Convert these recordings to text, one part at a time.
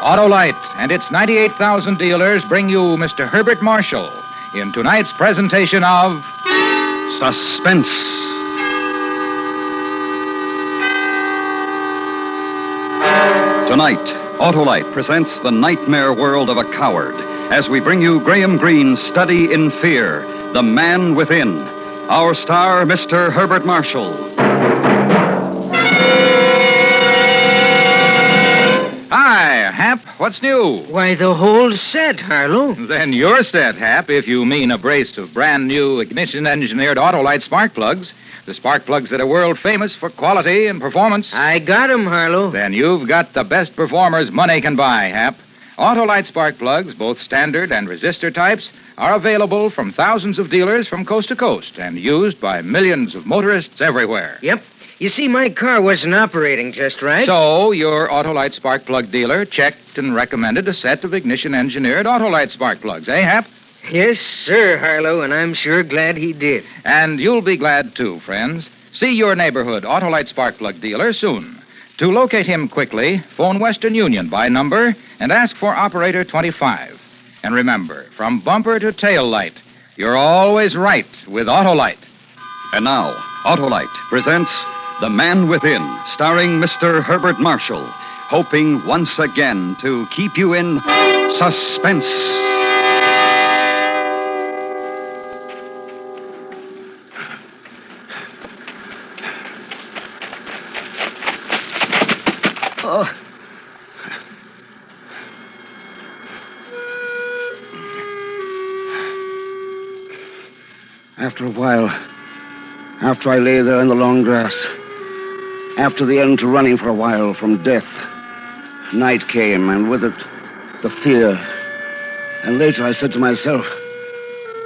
Autolite and its 98,000 dealers bring you Mr. Herbert Marshall in tonight's presentation of Suspense. Tonight, Autolite presents the nightmare world of a coward as we bring you Graham Greene's Study in Fear, The Man Within. Our star, Mr. Herbert Marshall. Hi, Hap. What's new? Why, the whole set, Harlow. Then you're set, Hap, if you mean a brace of brand new ignition-engineered Autolite spark plugs. The spark plugs that are world famous for quality and performance. I got 'em, Harlow. Then you've got the best performers money can buy, Hap. Autolite spark plugs, both standard and resistor types, are available from thousands of dealers from coast to coast and used by millions of motorists everywhere. Yep. You see, my car wasn't operating just right. So, your Autolite spark plug dealer checked and recommended a set of ignition-engineered Autolite spark plugs, eh, Hap? Yes, sir, Harlow, and I'm sure glad he did. And you'll be glad, too, friends. See your neighborhood Autolite spark plug dealer soon. To locate him quickly, phone Western Union by number and ask for Operator 25. And remember, from bumper to tail light, you're always right with Autolite. And now, Autolite presents The Man Within, starring Mr. Herbert Marshall, hoping once again to keep you in suspense. Oh. After a while, after I lay there in the long grass, after the end to running for a while from death, night came, and with it, the fear. And later I said to myself,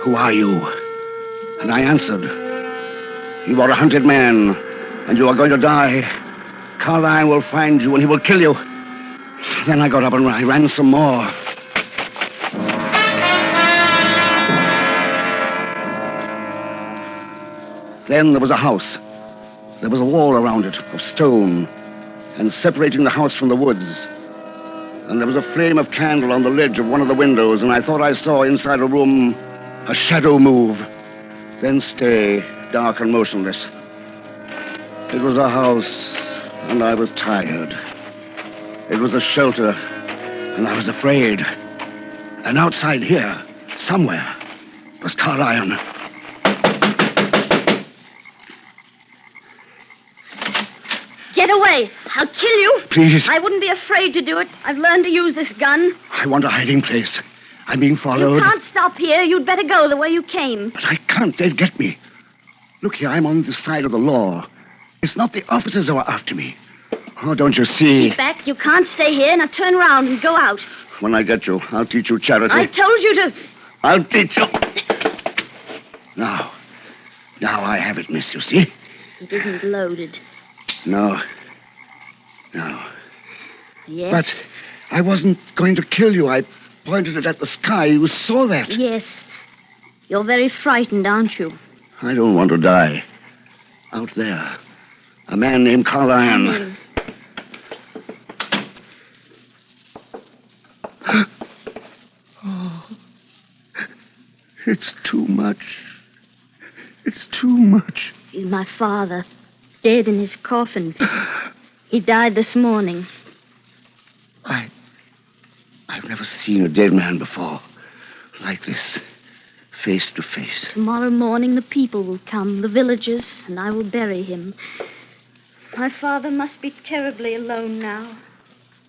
"Who are you?" And I answered, "You are a hunted man, and you are going to die. Carline will find you, and he will kill you." Then I got up and I ran some more. Then there was a house. There was a wall around it of stone, and separating the house from the woods. And there was a flame of candle on the ledge of one of the windows, and I thought I saw inside a room a shadow move, then stay, dark and motionless. It was a house, and I was tired. It was a shelter, and I was afraid. And outside here, somewhere, was Carline. Get away. I'll kill you. Please. I wouldn't be afraid to do it. I've learned to use this gun. I want a hiding place. I'm being followed. You can't stop here. You'd better go the way you came. But I can't. They'd get me. Look here, I'm on this side of the law. It's not the officers who are after me. Oh, don't you see? Keep back. You can't stay here. Now turn around and go out. When I get you, I'll teach you charity. I told you to... I'll teach you. Now I have it, miss, you see? It isn't loaded. No. Yes? But I wasn't going to kill you. I pointed it at the sky. You saw that. Yes. You're very frightened, aren't you? I don't want to die. Out there, a man named Carline. Oh, it's too much. It's too much. He's my father, dead in his coffin. He died this morning. I've never seen a dead man before. Like this. Face to face. Tomorrow morning the people will come, the villagers, and I will bury him. My father must be terribly alone now.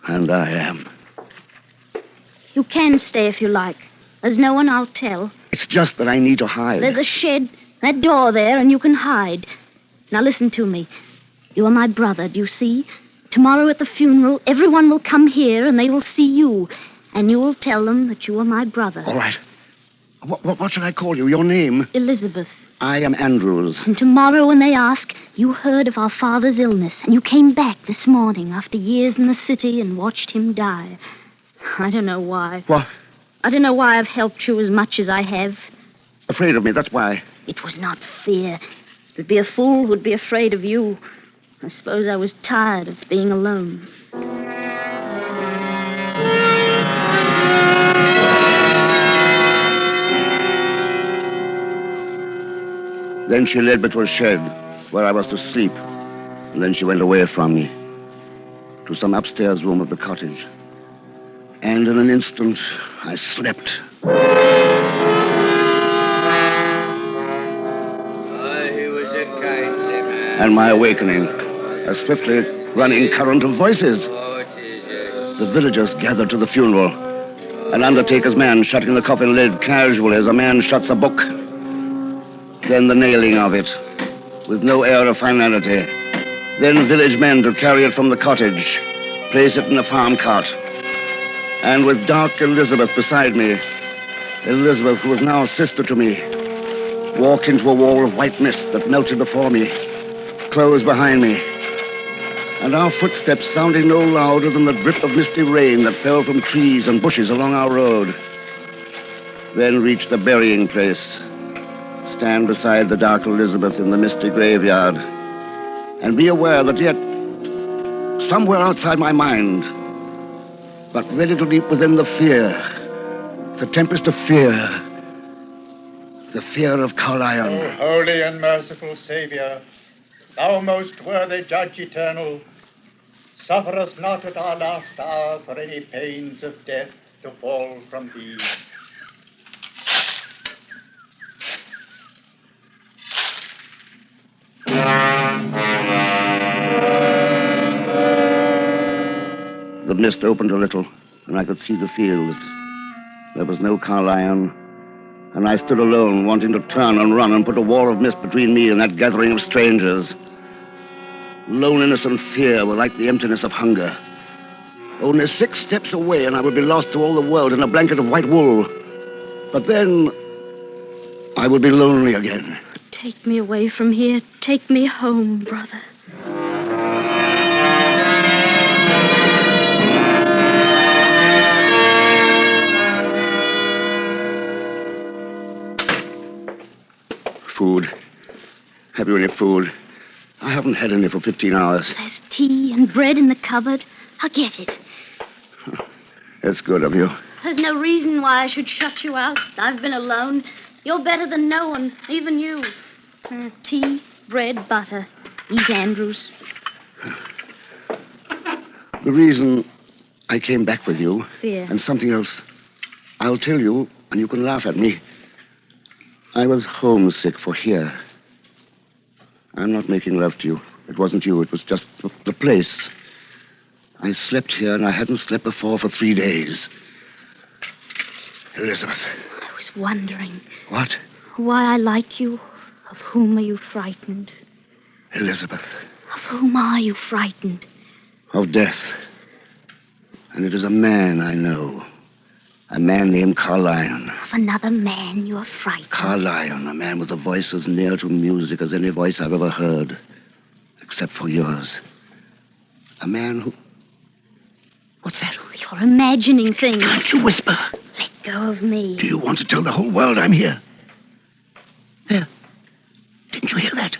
And I am. You can stay if you like. There's no one I'll tell. It's just that I need to hide. There's a shed, that door there, and you can hide. Now listen to me. You are my brother, do you see? Tomorrow at the funeral, everyone will come here and they will see you. And you will tell them that you are my brother. All right. What should I call you? Your name? Elizabeth. I am Andrews. And tomorrow when they ask, you heard of our father's illness, and you came back this morning after years in the city and watched him die. I don't know why. What? I don't know why I've helped you as much as I have. Afraid of me, that's why. It was not fear. It would be a fool who'd be afraid of you. I suppose I was tired of being alone. Then she led me to a shed where I was to sleep. And then she went away from me to some upstairs room of the cottage. And in an instant, I slept. He was a kindly man. And my awakening, a swiftly running current of voices. The villagers gathered to the funeral. An undertaker's man shutting the coffin lid casually as a man shuts a book. Then the nailing of it, with no air of finality. Then village men to carry it from the cottage, place it in a farm cart. And with dark Elizabeth beside me, Elizabeth, who was now sister to me, walk into a wall of white mist that melted before me, close behind me. And our footsteps sounding no louder than the drip of misty rain that fell from trees and bushes along our road. Then reach the burying place, stand beside the dark Elizabeth in the misty graveyard, and be aware that yet, somewhere outside my mind, but ready to leap within the fear, the tempest of fear, the fear of Carlion. O holy and merciful Savior, thou most worthy Judge eternal, suffer us not at our last hour for any pains of death to fall from thee. The mist opened a little, and I could see the fields. There was no Carlion, and I stood alone, wanting to turn and run and put a wall of mist between me and that gathering of strangers. Loneliness and fear were like the emptiness of hunger. Only 6 steps away, and I would be lost to all the world in a blanket of white wool. But then, I would be lonely again. Take me away from here. Take me home, brother. Food. Have you any food? I haven't had any for 15 hours. There's tea and bread in the cupboard. I'll get it. That's good of you. There's no reason why I should shut you out. I've been alone. You're better than no one, even you. Tea, bread, butter. Eat, Andrews. The reason I came back with you... Fear. And something else. I'll tell you, and you can laugh at me. I was homesick for here. I'm not making love to you. It wasn't you. It was just the place. I slept here, and I hadn't slept before for 3 days. Elizabeth. I was wondering. What? Why I like you. Of whom are you frightened? Elizabeth. Of whom are you frightened? Of death. And it is a man I know. A man named Carlion. Of another man you're frightened. Carlion, a man with a voice as near to music as any voice I've ever heard. Except for yours. A man who... What's that? You're imagining things. Can't you whisper? Let go of me. Do you want to tell the whole world I'm here? There. Didn't you hear that?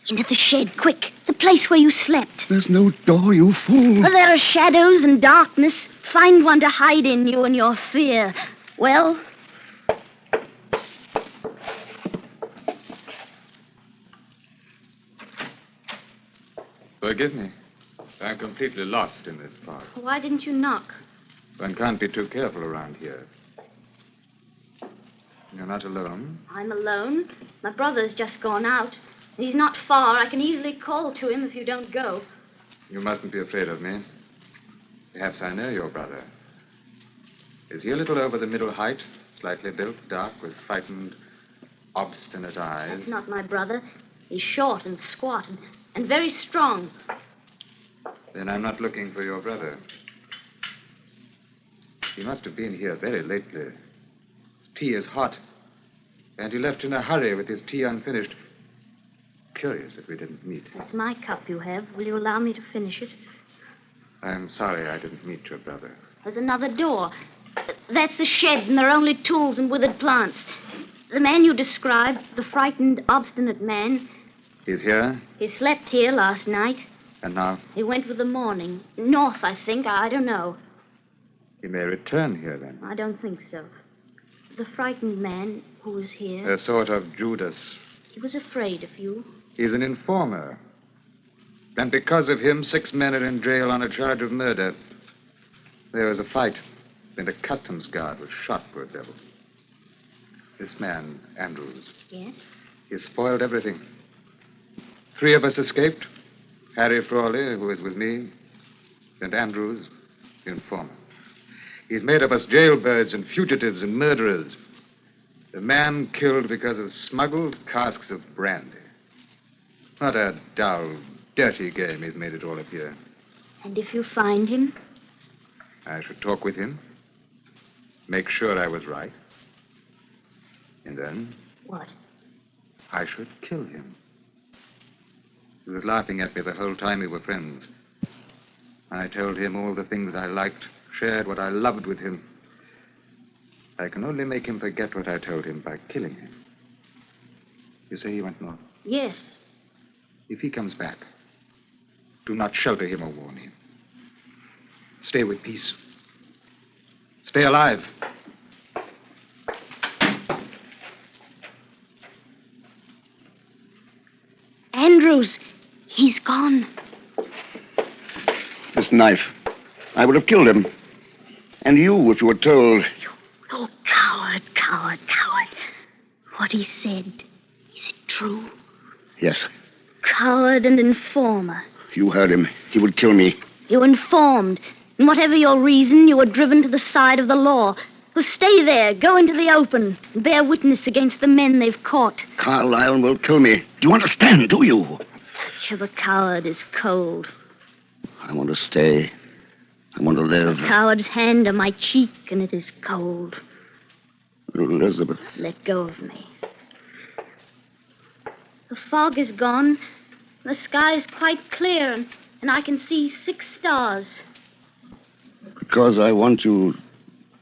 Into the shed, quick. The place where you slept. There's no door, you fool. Well, there are shadows and darkness. Find one to hide in, you and your fear. Well... Forgive me. I'm completely lost in this fog. Why didn't you knock? One can't be too careful around here. You're not alone? I'm alone. My brother's just gone out. He's not far. I can easily call to him if you don't go. You mustn't be afraid of me. Perhaps I know your brother. Is he a little over the middle height, slightly built, dark, with frightened, obstinate eyes? That's not my brother. He's short and squat and very strong. Then I'm not looking for your brother. He must have been here very lately. His tea is hot, and he left in a hurry with his tea unfinished. Curious that we didn't meet. That's my cup you have. Will you allow me to finish it? I'm sorry I didn't meet your brother. There's another door. That's the shed, and there are only tools and withered plants. The man you described, the frightened, obstinate man, He's here? he slept here last night. And now? He went with the morning. North, I think. I don't know. He may return here, then. I don't think so. The frightened man who was here, A sort of Judas. He was afraid of you. He's an informer. And because of him, 6 men are in jail on a charge of murder. There was a fight, and a customs guard was shot, poor devil. This man, Andrews. Yes? He spoiled everything. 3 of us escaped. Harry Frawley, who is with me, and Andrews, the informer. He's made of us jailbirds and fugitives and murderers. The man killed because of smuggled casks of brandy. What a dull, dirty game he's made it all appear. And if you find him? I should talk with him, make sure I was right, and then... What? I should kill him. He was laughing at me the whole time we were friends. I told him all the things I liked, shared what I loved with him. I can only make him forget what I told him by killing him. You say he went north? Yes. If he comes back, do not shelter him or warn him. Stay with peace. Stay alive. Andrews, he's gone. This knife. I would have killed him. And you, if you were told. Oh, coward, coward, coward. What he said, is it true? Yes, Coward and informer. you heard him. He would kill me. You informed. And whatever your reason, you were driven to the side of the law. Well, stay there, go into the open, and bear witness against the men they've caught. Carlyle will kill me. Do you understand, do you? Touch of a coward is cold. I want to stay. I want to live. Coward's hand on my cheek, and it is cold. Elizabeth. Let go of me. The fog is gone. The sky is quite clear, and I can see 6 stars. Because I want you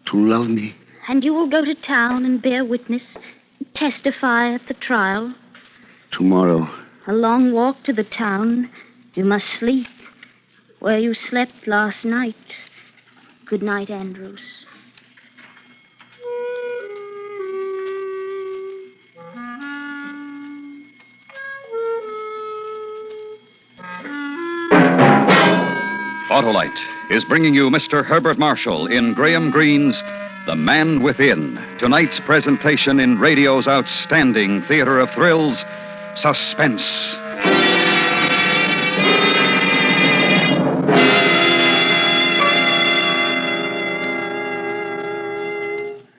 to love me. And you will go to town and bear witness, and testify at the trial. Tomorrow. A long walk to the town. You must sleep where you slept last night. Good night, Andrews. Autolite is bringing you Mr. Herbert Marshall in Graham Greene's The Man Within. Tonight's presentation in radio's outstanding theater of thrills, Suspense.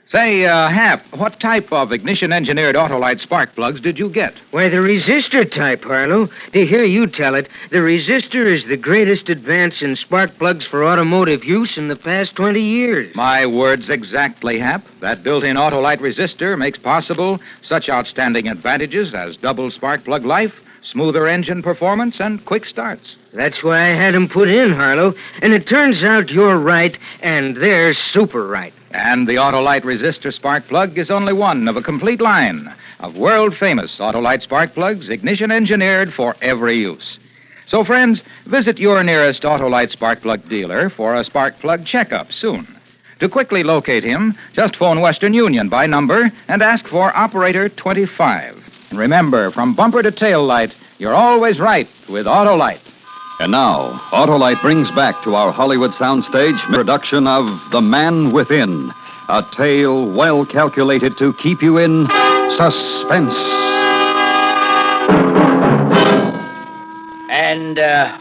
Say, Hap, what type of ignition-engineered Autolite spark plugs did you get? Why, the resistor type, Harlow. To hear you tell it, the resistor is the greatest advance in spark plugs for automotive use in the past 20 years. My words exactly, Hap. That built-in Autolite resistor makes possible such outstanding advantages as double spark plug life, smoother engine performance, and quick starts. That's why I had 'em put in, Harlow. And it turns out you're right, and they're super right. And the Autolite resistor spark plug is only one of a complete line of world-famous Autolite spark plugs, ignition-engineered for every use. So, friends, visit your nearest Autolite spark plug dealer for a spark plug checkup soon. To quickly locate him, just phone Western Union by number and ask for Operator 25. And remember, from bumper to tail light, you're always right with Autolite. And now, Autolite brings back to our Hollywood soundstage production of The Man Within, a tale well calculated to keep you in suspense. And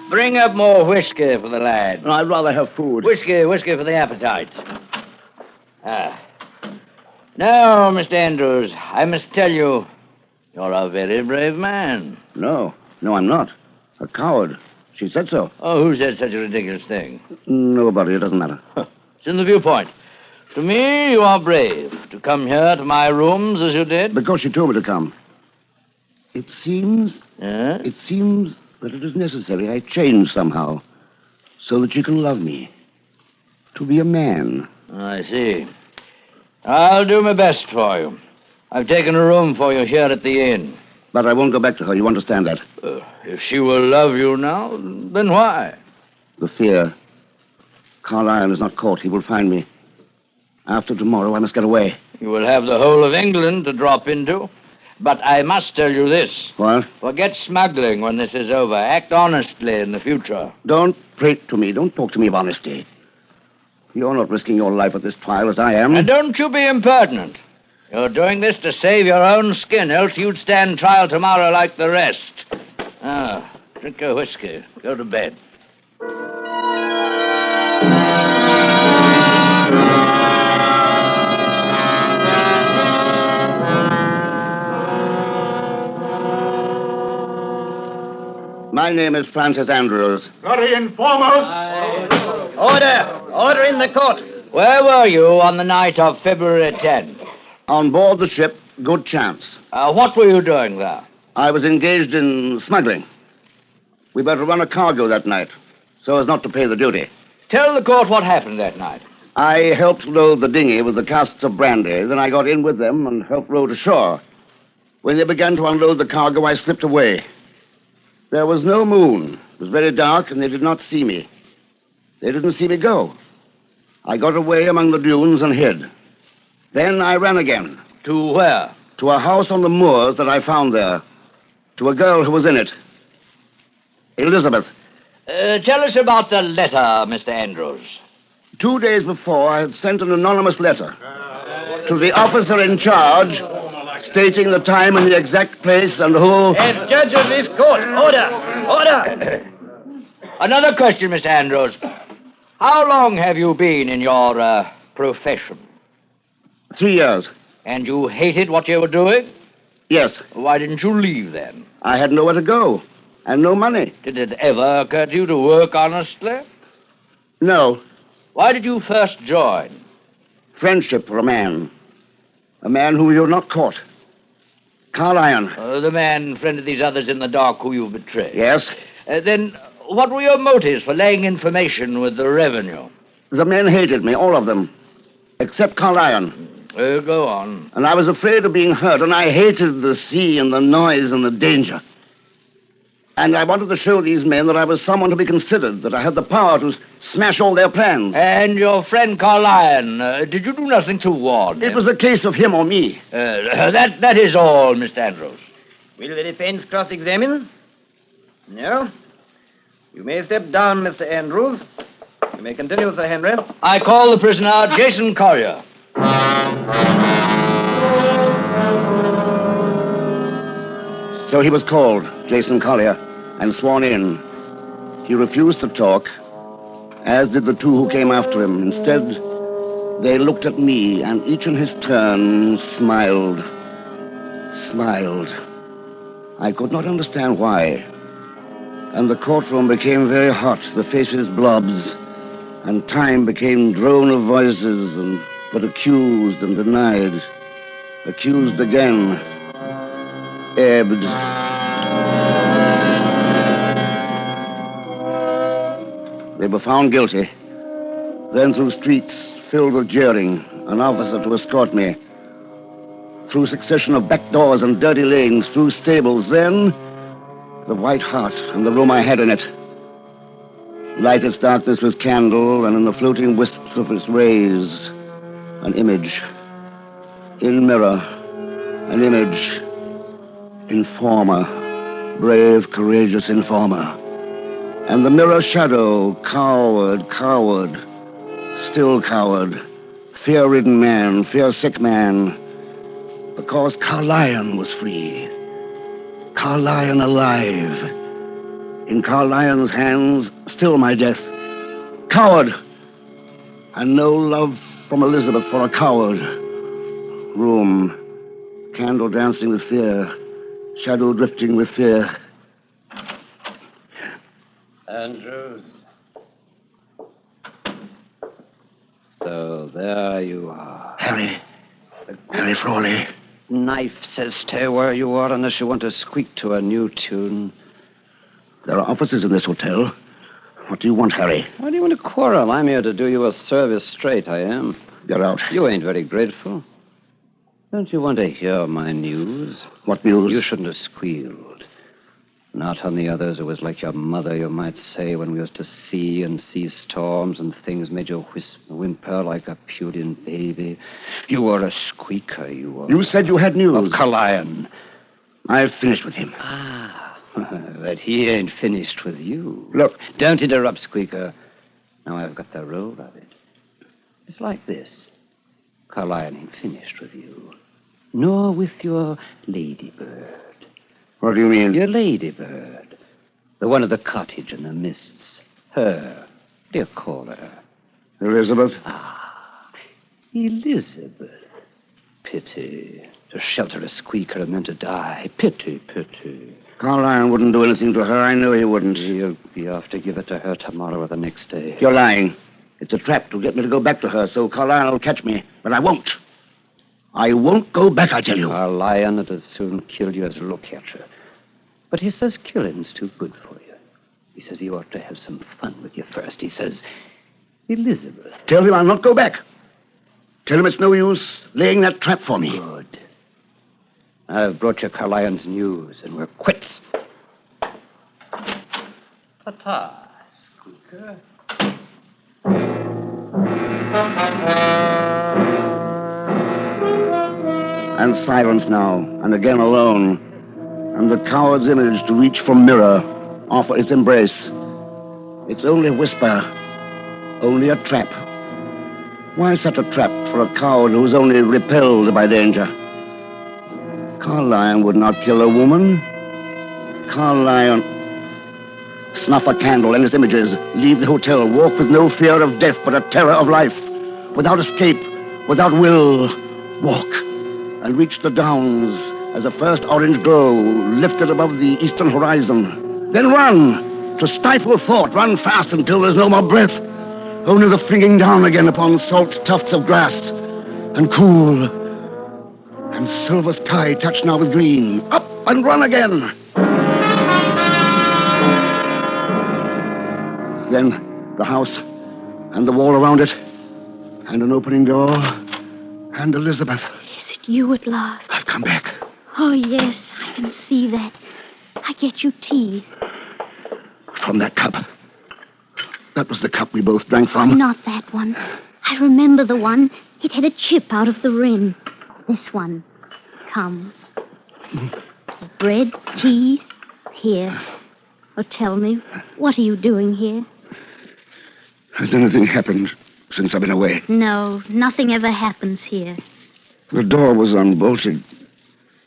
bring up more whiskey for the lad. No, I'd rather have food. Whiskey for the appetite. Now, Mr. Andrews, I must tell you, you're a very brave man. No, I'm not. A coward. She said so. Oh, who said such a ridiculous thing? Nobody. It doesn't matter. It's in the viewpoint. To me, you are brave. To come here to my rooms as you did. Because she told me to come. It seems Yes? that it is necessary I change somehow so that you can love me. To be a man. I see. I'll do my best for you. I've taken a room for you here at the inn. But I won't go back to her. You understand that? If she will love you now, then why? The fear. Carlyle is not caught. He will find me. After tomorrow, I must get away. You will have the whole of England to drop into. But I must tell you this. What? Forget smuggling when this is over. Act honestly in the future. Don't prate to me. Don't talk to me of honesty. You're not risking your life at this trial as I am. And don't you be impertinent. You're doing this to save your own skin, else you'd stand trial tomorrow like the rest. Ah, drink your whiskey. Go to bed. My name is Francis Andrews. Bloody informer! Order! Order in the court! Where were you on the night of February 10th? On board the ship, Good Chance. What were you doing there? I was engaged in smuggling. We were to run a cargo that night, so as not to pay the duty. Tell the court what happened that night. I helped load the dinghy with the casks of brandy. Then I got in with them and helped row to shore. When they began to unload the cargo, I slipped away. There was no moon. It was very dark, and they did not see me. They didn't see me go. I got away among the dunes and hid. Then I ran again. To where? To a house on the moors that I found there. To a girl who was in it. Elizabeth. Tell us about the letter, Mr. Andrews. 2 days before, I had sent an anonymous letter to the officer in charge, stating the time and the exact place and who... Judge of this court, order! Order! Another question, Mr. Andrews. How long have you been in your profession? 3 years. And you hated what you were doing? Yes. Why didn't you leave then? I had nowhere to go, and no money. Did it ever occur to you to work honestly? No. Why did you first join? Friendship for a man. A man whom you have not caught. Carl Iron. The man friend of these others in the dark who you betrayed. Yes. Then what were your motives for laying information with the revenue? The men hated me, all of them, except Carl Iron. Go on. And I was afraid of being hurt, and I hated the sea and the noise and the danger. And I wanted to show these men that I was someone to be considered, that I had the power to smash all their plans. And your friend Carlyon, did you do nothing to warn him? It was a case of him or me. That is all, Mr. Andrews. Will the defense cross-examine? No? You may step down, Mr. Andrews. You may continue, Sir Henry. I call the prisoner Jason Collier. So he was called, Jason Collier, and sworn in. He refused to talk, as did the two who came after him. Instead, they looked at me, and each in his turn smiled. Smiled. I could not understand why. And the courtroom became very hot, the faces blobs, and time became drone of voices, and but accused and denied, accused again, ebbed. They were found guilty. Then through streets filled with jeering, an officer to escort me. Through succession of back doors and dirty lanes, through stables, then the White Hart and the room I had in it. Light its darkness with candle, and in the floating wisps of its rays, an image. In mirror, an image. Informer, brave, courageous informer. And the mirror shadow, coward, coward, still coward, fear-ridden man, fear-sick man, because Carlyon was free. Carlyon alive. In Carlyon's hands, still my death. Coward! And no love from Elizabeth for a coward. Room, candle dancing with fear, shadow drifting with fear. Andrews. So there you are. Harry Frawley. Knife says stay where you are unless you want to squeak to a new tune. There are officers in this hotel. What do you want, Harry? Why do you want to quarrel? I'm here to do you a service straight, I am. Get out. You ain't very grateful. Don't you want to hear my news? What news? You shouldn't have squealed. Not on the others. It was like your mother, you might say, when we was to sea and see storms and things made you whimper like a pudding baby. You were a squeaker, you were. You said you had news. Of Carlyon. I've finished with him. Ah, but he ain't finished with you. Look. Don't interrupt, Squeaker. Now I've got the roll of it. It's like this. Carlyle ain't finished with you. Nor with your ladybird. What do you mean? Your ladybird. The one at the cottage in the mists. Her. What do you call her? Elizabeth? Ah, Elizabeth. Pity. To shelter a Squeaker and then to die. Pity, pity. Carlyle wouldn't do anything to her. I know he wouldn't. He'll be off to give it to her tomorrow or the next day. You're lying. It's a trap to get me to go back to her, so Carlyle will catch me. But I won't. I won't go back, I tell you. A lion that as soon kill you as look at you. But he says killing's too good for you. He says he ought to have some fun with you first. He says, Elizabeth. Tell him I'll not go back. Tell him it's no use laying that trap for me. Good. I've brought you Carlyon's news, and we're quits. Ta-ta, Squeaker. And silence now, and again alone. And the coward's image to reach for mirror, offer its embrace. It's only a whisper, only a trap. Why such a trap for a coward who's only repelled by danger? Carlyle would not kill a woman. Carlyle... Snuff a candle and its images. Leave the hotel. Walk with no fear of death, but a terror of life. Without escape, without will. Walk. And reach the downs as the first orange glow lifted above the eastern horizon. Then run. To stifle thought, run fast until there's no more breath. Only the flinging down again upon salt tufts of grass. And cool. And silver sky touched now with green. Up and run again. Then the house and the wall around it. And an opening door. And Elizabeth. Is it you at last? I've come back. Oh, yes, I can see that. I get you tea. From that cup. That was the cup we both drank from. Not that one. I remember the one. It had a chip out of the rim. This one. Come. Bread, tea, here. Oh, tell me, what are you doing here? Has anything happened since I've been away? No, nothing ever happens here. The door was unbolted.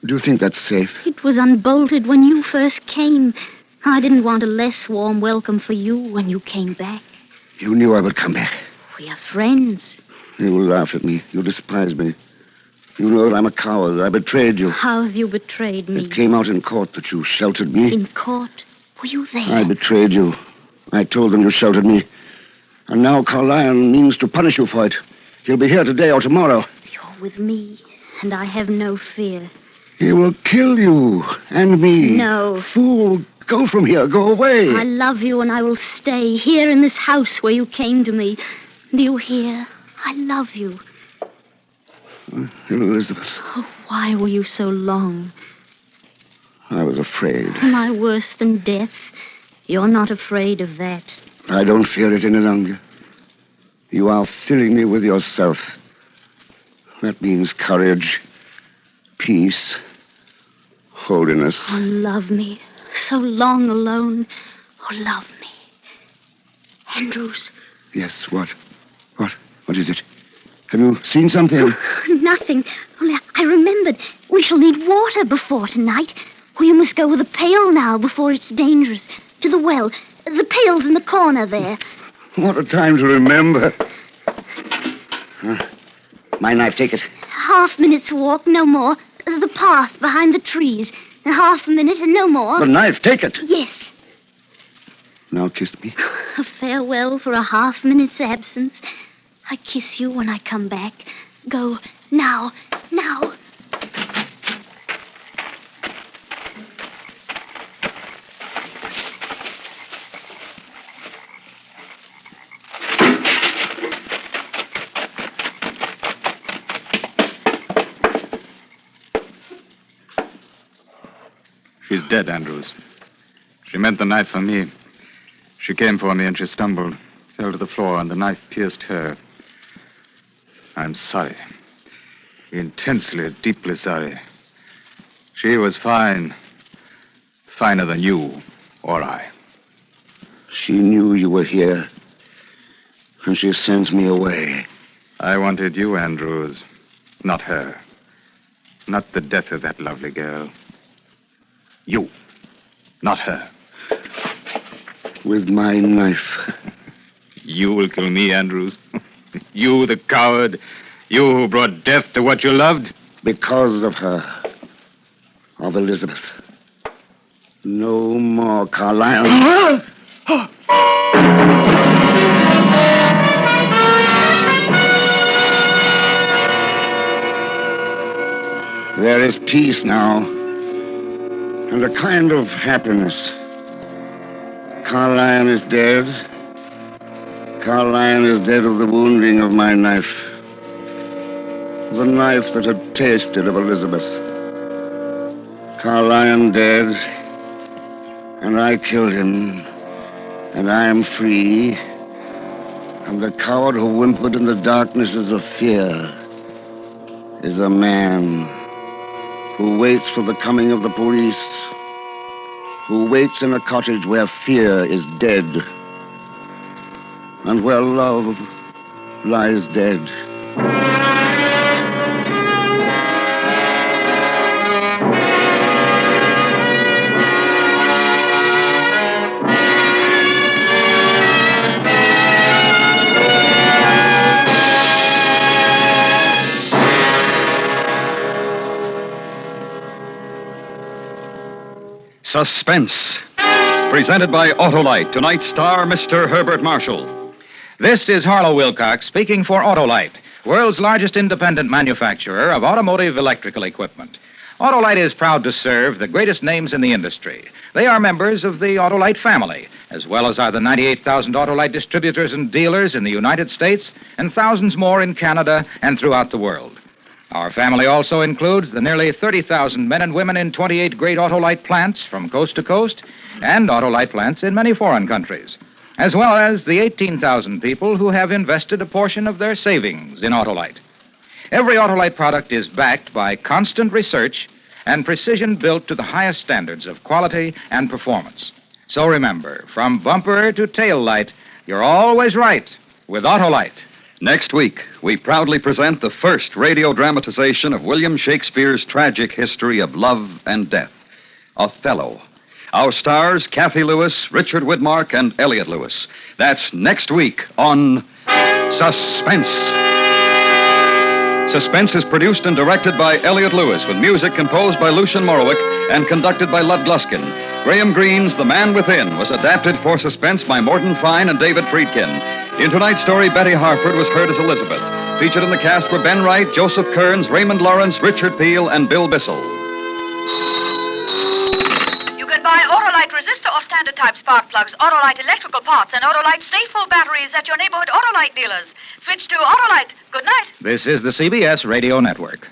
Do you think that's safe? It was unbolted when you first came. I didn't want a less warm welcome for you when you came back. You knew I would come back. We are friends. You laugh at me. You despise me. You know that I'm a coward. I betrayed you. How have you betrayed me? It came out in court that you sheltered me. In court? Were you there? I betrayed you. I told them you sheltered me. And now Carlyle means to punish you for it. He'll be here today or tomorrow. You're with me, and I have no fear. He will kill you and me. No. Fool, go from here. Go away. I love you, and I will stay here in this house where you came to me. Do you hear? I love you. Elizabeth. Oh, why were you so long? I was afraid. Am I worse than death? You're not afraid of that. I don't fear it any longer. You are filling me with yourself. That means courage, peace, holiness. Oh, love me. So long alone. Oh, love me. Andrews. Yes, what? What is it? Have you seen something? Nothing. Only I remembered. We shall need water before tonight. We must go with a pail now before it's dangerous. To the well. The pail's in the corner there. What a time to remember. My knife, take it. Half-minute's walk, no more. The path behind the trees. Half a minute and no more. The knife, take it. Yes. Now kiss me. A farewell for a half-minute's absence. I kiss you when I come back. Go now. She's dead, Andrews. She meant the knife for me. She came for me and she stumbled, fell to the floor, and the knife pierced her. I'm sorry. Intensely, deeply sorry. She was fine. Finer than you or I. She knew you were here, and she sent me away. I wanted you, Andrews, not her. Not the death of that lovely girl. You, not her. With my knife. You will kill me, Andrews. You, the coward. You who brought death to what you loved. Because of her. Of Elizabeth. No more, Carlyle. There is peace now, and a kind of happiness. Carlyle is dead. Carlyle is dead of the wounding of my knife. The knife that had tasted of Elizabeth. Carlyle dead, and I killed him, and I am free. And the coward who whimpered in the darknesses of fear is a man who waits for the coming of the police, who waits in a cottage where fear is dead, and where love lies dead. Suspense. Presented by Autolite. Tonight's star, Mr. Herbert Marshall. This is Harlow Wilcox speaking for Autolite, world's largest independent manufacturer of automotive electrical equipment. Autolite is proud to serve the greatest names in the industry. They are members of the Autolite family, as well as are the 98,000 Autolite distributors and dealers in the United States and thousands more in Canada and throughout the world. Our family also includes the nearly 30,000 men and women in 28 great Autolite plants from coast to coast and Autolite plants in many foreign countries, as well as the 18,000 people who have invested a portion of their savings in Autolite. Every Autolite product is backed by constant research and precision built to the highest standards of quality and performance. So remember, from bumper to tail light, you're always right with Autolite. Next week, we proudly present the first radio dramatization of William Shakespeare's tragic history of love and death, Othello. Our stars, Kathy Lewis, Richard Widmark, and Elliot Lewis. That's next week on Suspense. Suspense is produced and directed by Elliot Lewis, with music composed by Lucian Morowick and conducted by Lud Gluskin. Graham Greene's The Man Within was adapted for Suspense by Morton Fine and David Friedkin. In tonight's story, Betty Harford was heard as Elizabeth. Featured in the cast were Ben Wright, Joseph Kearns, Raymond Lawrence, Richard Peel, and Bill Bissell. You can buy Autolite resistor or standard type spark plugs, Autolite electrical parts, and Autolite stay-full batteries at your neighborhood Autolite dealers. Switch to Autolite. Good night. This is the CBS Radio Network.